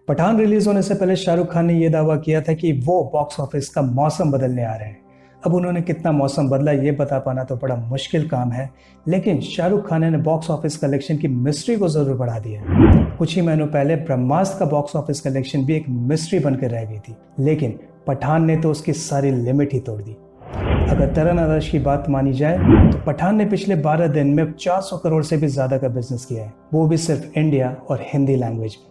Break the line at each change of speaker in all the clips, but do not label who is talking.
Pathan release होने से पहले शाहरुख खान ने यह दावा किया था कि वो बॉक्स ऑफिस का मौसम बदलने आ रहे हैं। अब उन्होंने कितना मौसम बदला ये बता पाना तो बड़ा मुश्किल काम है, लेकिन शाहरुख खान ने बॉक्स ऑफिस कलेक्शन की मिस्ट्री को जरूर बढ़ा दिया। कुछ ही महीनों पहले ब्रह्मास्त्र का बॉक्स ऑफिस कलेक्शन भी एक मिस्ट्री बनकर रह गई थी, लेकिन पठान ने तो उसकी सारी लिमिट ही तोड़ दी। अगर तरण आदर्श की बात मानी जाए तो पठान ने पिछले 12 दिन में 400 करोड़ से भी ज्यादा का बिजनेस किया है, वो भी सिर्फ इंडिया और हिंदी लैंग्वेज में।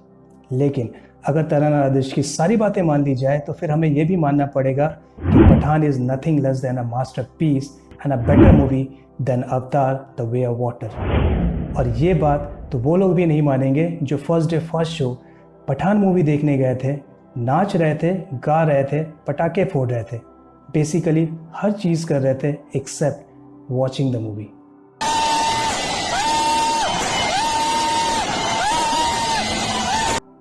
लेकिन अगर तरण आदर्श की सारी बातें मान ली जाए तो फिर हमें यह भी मानना पड़ेगा कि Pathaan is nothing less than a masterpiece and a better movie than Avatar the Way of Water. और ये बात तो वो लोग भी नहीं मानेंगे जो first day first show Pathaan movie देखने गए थे, नाच रहे थे, गा रहे थे, पटाखे फोड़ रहे थे, बेसिकली हर चीज कर रहे थे एक्सेप्ट वॉचिंग द मूवी।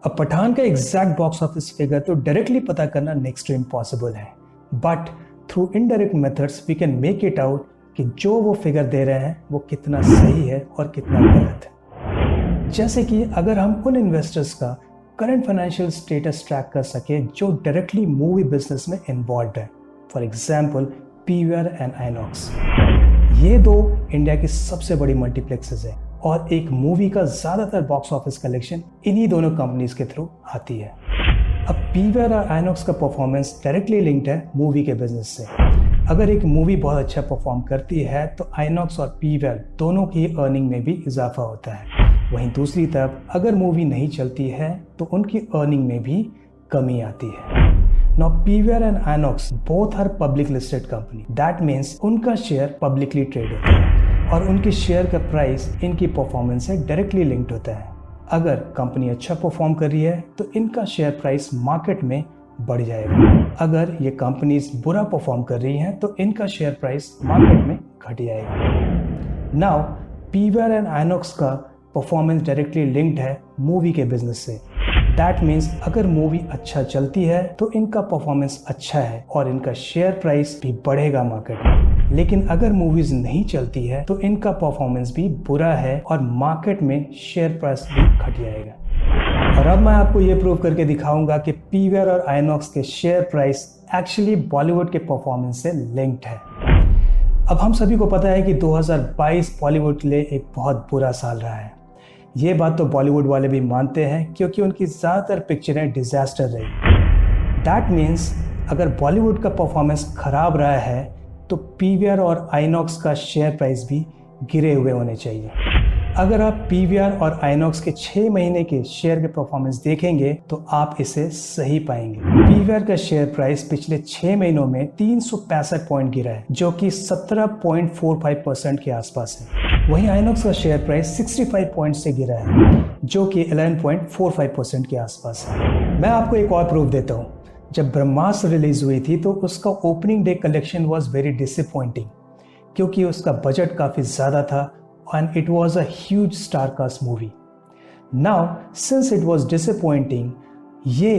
अब पठान का एग्जैक्ट बॉक्स ऑफिस फिगर तो डायरेक्टली पता करना नेक्स्ट टू इम्पॉसिबल है, but through indirect methods we can make it out कि जो वो फिगर दे रहे हैं वो कितना सही है और कितना गलत है। जैसे कि अगर हम उन इन्वेस्टर्स का करंट फाइनेंशियल स्टेटस ट्रैक कर सके जो डायरेक्टली मूवी बिजनेस में इन्वॉल्व है, for example PVR and INOX. ये दो इंडिया की सबसे बड़ी मल्टीप्लेक्सेस है और एक मूवी का ज्यादातर बॉक्स ऑफिस कलेक्शन इन्हीं दोनों कंपनीज के थ्रू आती है। अब पीवीआर और आइनॉक्स का परफॉर्मेंस डायरेक्टली लिंक्ड है मूवी के बिजनेस से। अगर एक मूवी बहुत अच्छा परफॉर्म करती है तो आइनॉक्स और पीवीआर दोनों की अर्निंग में भी इजाफा होता है। वहीं दूसरी तरफ अगर मूवी नहीं चलती है तो उनकी अर्निंग में भी कमी आती है। Now PVR and Inox both are public listed company. That means उनका शेयर पब्लिकली ट्रेड होता है और उनके शेयर का प्राइस इनकी परफॉर्मेंस से डायरेक्टली लिंक्ड होता है। अगर कंपनी अच्छा परफॉर्म कर रही है तो इनका शेयर प्राइस मार्केट में बढ़ जाएगा। अगर ये कंपनीज बुरा परफॉर्म कर रही हैं तो इनका शेयर प्राइस मार्केट में घट जाएगा। नाउ PVR एंड Inox का परफॉर्मेंस डायरेक्टली लिंक्ड है मूवी के बिजनेस से। दैट मीन्स अगर मूवी अच्छा चलती है तो इनका परफॉर्मेंस अच्छा है और इनका शेयर प्राइस भी बढ़ेगा मार्केट में। लेकिन अगर मूवीज नहीं चलती है तो इनका परफॉर्मेंस भी बुरा है और मार्केट में शेयर प्राइस भी घट जाएगा। और अब मैं आपको ये प्रूव करके दिखाऊंगा कि पीवीआर और आइनॉक्स के शेयर प्राइस एक्चुअली बॉलीवुड के परफॉर्मेंस से लिंक्ड है। अब हम सभी को पता है कि 2022 बॉलीवुड के लिए एक बहुत बुरा साल रहा है। ये बात तो बॉलीवुड वाले भी मानते हैं क्योंकि उनकी ज़्यादातर पिक्चरें डिजास्टर रही। दैट मीन्स अगर बॉलीवुड का परफॉर्मेंस खराब रहा है तो पीवीआर और आइनॉक्स का शेयर प्राइस भी गिरे हुए होने चाहिए। अगर आप पीवीआर और आइनॉक्स के 6 महीने के शेयर के परफॉर्मेंस देखेंगे तो आप इसे सही पाएंगे। पीवीआर का शेयर प्राइस पिछले 6 महीनों में 365 पॉइंट गिरा है, जो कि 17.45% के आसपास है। वहीं आइनॉक्स का शेयर प्राइस 65 पॉइंट से गिरा है, जो कि 11.45% के आसपास है। मैं आपको एक और प्रूफ देता हूँ। जब ब्रह्मास्त्र रिलीज हुई थी तो उसका opening day collection was very disappointing, क्योंकि उसका बजट काफी ज्यादा था and it was a huge star cast movie. Now, since it was disappointing, ये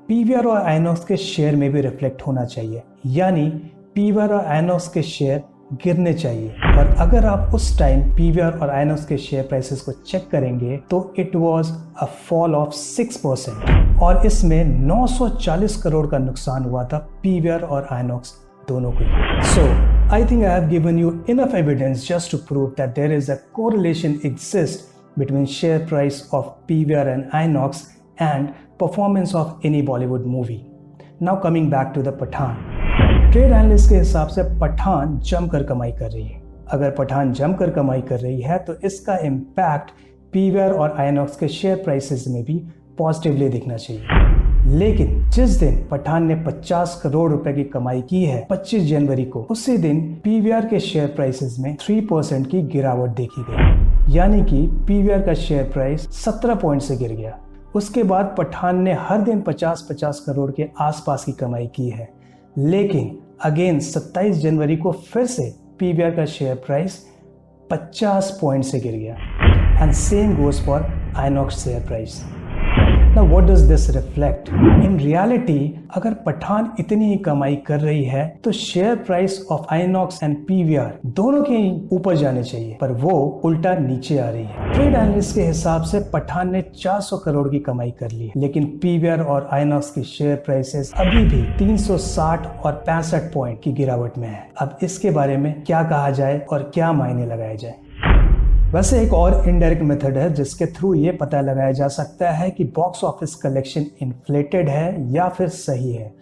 पीवीआर और आइनॉक्स के शेयर में भी रिफ्लेक्ट होना चाहिए, यानी पीवीआर और आइनॉक्स के शेयर गिरने चाहिए। और अगर आप उस टाइम पीवीआर और आइनॉक्स के शेयर प्राइसेस को चेक करेंगे तो it was a fall of 6% और इसमें 940 करोड़ का नुकसान हुआ था पीवीआर और आइनॉक्स दोनों को। So, I think I have given you enough evidence just to prove that there is a correlation exists between share price of PVR and Inox and performance of any Bollywood movie. Now coming back to the Pathaan. Trade analyst के हिसाब से पठान जमकर कमाई कर रही है। अगर पठान जमकर कमाई कर रही है तो इसका इम्पैक्ट पीवीआर और आइनॉक्स के शेयर प्राइसेस में भी पॉजिटिवली दिखना चाहिए। लेकिन जिस दिन पठान ने 50 करोड़ रुपए की कमाई की है 25 जनवरी को, उसी दिन पीवीआर के शेयर प्राइसेस में 3% की गिरावट देखी गई, यानी कि पीवीआर का शेयर प्राइस 17 पॉइंट से गिर गया। उसके बाद पठान ने हर दिन 50-50 करोड़ के आसपास की कमाई की है, लेकिन अगेन 27 जनवरी को फिर से पीवीआर का शेयर प्राइस 50 पॉइंट से गिर गया। And same goes for INOX share price. Now what does this reflect? In reality, अगर पठान इतनी ही कमाई कर रही है तो share price of INOX and PVR दोनों के ऊपर जाने चाहिए, पर वो उल्टा नीचे आ रही है। ट्रेड एनालिस्ट के हिसाब से पठान ने 400 करोड़ की कमाई कर ली, लेकिन पीवीआर और आइनॉक्स की शेयर प्राइसेस अभी भी 360 और 65 पॉइंट की गिरावट में है। अब इसके बारे में क्या कहा जाए और क्या मायने लगाए जाए? वैसे एक और इनडायरेक्ट मेथड है जिसके थ्रू ये पता लगाया जा सकता है कि बॉक्स ऑफिस कलेक्शन इन्फ्लेटेड है या फिर सही है,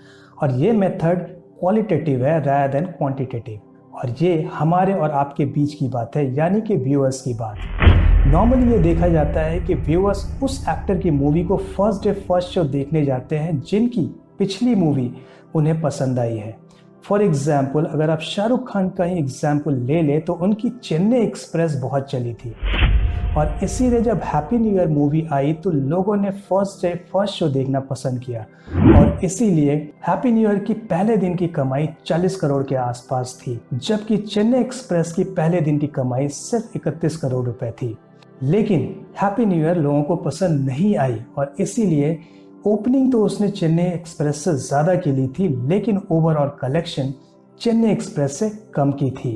और ये मेथड क्वालिटेटिव है rather देन क्वांटिटेटिव, और ये हमारे और आपके बीच की बात है, यानी कि व्यूअर्स की बात। नॉर्मली ये देखा जाता है कि व्यूअर्स उस एक्टर की मूवी को फर्स्ट डे फर्स्ट शो देखने जाते हैं जिनकी पिछली मूवी उन्हें पसंद आई है। फॉर एग्जाम्पल, अगर आप शाहरुख खान का ही एग्जाम्पल ले लें तो उनकी चेन्नई एक्सप्रेस बहुत चली थी, और इसीलिए जब हैप्पी न्यू ईयर मूवी आई तो लोगों ने फर्स्ट डे फर्स्ट शो देखना पसंद किया, और इसीलिए हैप्पी न्यू ईयर की पहले दिन की कमाई 40 करोड़ के आसपास थी, जबकि चेन्नई एक्सप्रेस की पहले दिन की कमाई सिर्फ 31 करोड़ रुपए थी। लेकिन हैप्पी न्यू ईयर लोगों को पसंद नहीं आई, और इसीलिए ओपनिंग तो उसने चेन्नई एक्सप्रेस से ज़्यादा की ली थी, लेकिन ओवरऑल कलेक्शन चेन्नई एक्सप्रेस से कम की थी।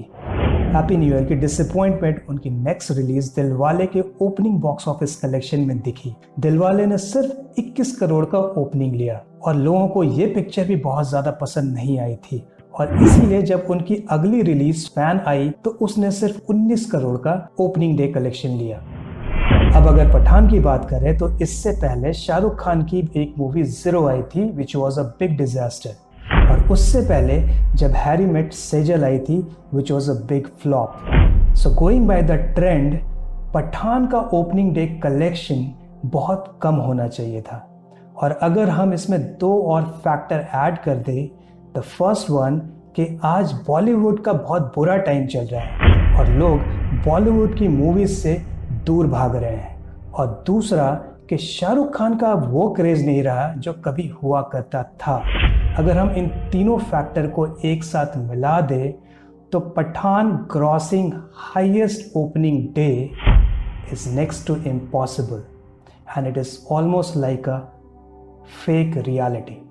हैप्पी न्यू ईयर की डिसअपॉइंटमेंट उनकी नेक्स्ट रिलीज दिलवाले के ओपनिंग बॉक्स ऑफिस कलेक्शन में दिखी। दिलवाले ने सिर्फ 21 करोड़ का ओपनिंग लिया, और लोगों को ये पिक्चर भी बहुत ज़्यादा पसंद नहीं आई थी, और इसीलिए जब उनकी अगली रिलीज फैन आई तो उसने सिर्फ 19 करोड़ का ओपनिंग डे कलेक्शन लिया। अब अगर पठान की बात करें तो इससे पहले शाहरुख खान की एक मूवी जीरो आई थी which was a big disaster, और उससे पहले जब हैरी मेट सेजल आई थी which was a big flop. So going by the trend, Pathaan का ओपनिंग डे कलेक्शन बहुत कम होना चाहिए था, और अगर हम इसमें दो और फैक्टर ऐड कर दें, द फर्स्ट वन कि आज बॉलीवुड का बहुत बुरा टाइम चल रहा है और लोग बॉलीवुड की मूवीज से दूर भाग रहे हैं, और दूसरा कि शाहरुख खान का वो क्रेज नहीं रहा जो कभी हुआ करता था। अगर हम इन तीनों फैक्टर को एक साथ मिला दें तो Pathaan crossing highest opening day is next to impossible, and it is almost like a fake reality.